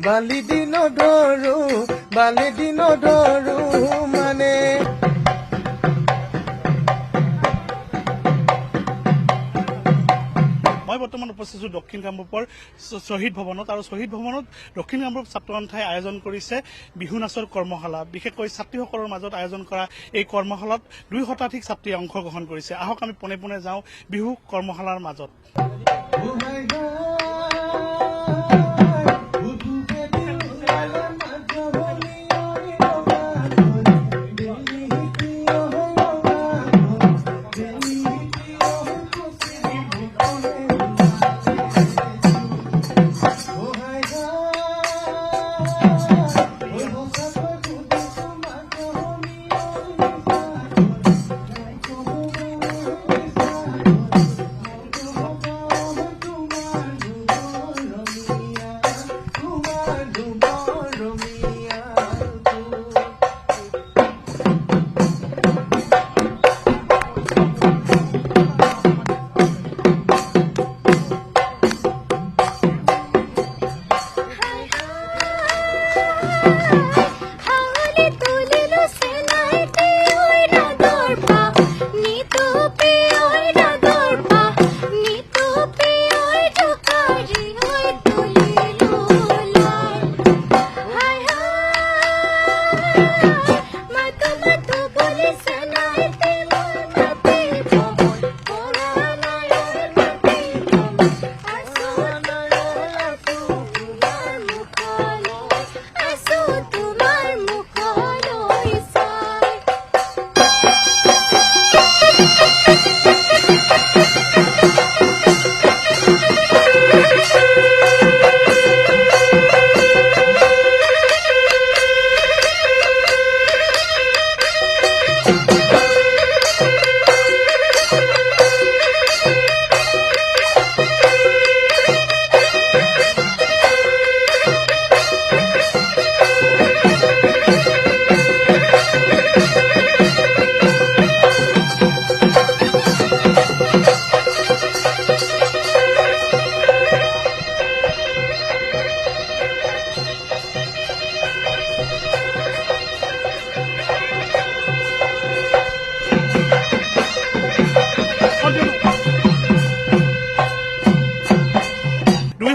বালি দিন ধৰো মানে মই বৰ্তমান উপস্থিত আছো দক্ষিণ কামৰূপৰ শ্বহীদ ভৱনত আৰু শ্বহীদ ভৱনত দক্ষিণ কামৰূপ ছাত্ৰ সন্থাই আয়োজন কৰিছে বিহু নাচৰ কৰ্মশালা। বিশেষকৈ ছাত্ৰীসকলৰ মাজত আয়োজন কৰা এই কৰ্মশালাত 2 শতাধিক ছাত্ৰীয়ে অংশগ্ৰহণ কৰিছে। আহক আমি পোনে পোনে যাওঁ বিহু কৰ্মশালাৰ মাজত।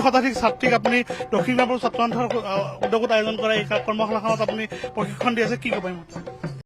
শতাধিক ছাত্ৰীক আপুনি দক্ষিণ কামৰূপ ছাত্ৰ সন্থাৰ উদ্যোগত আয়োজন কৰা এই কৰ্মশালাখনত আপুনি প্ৰশিক্ষণ দি আছে, কি ক'ব?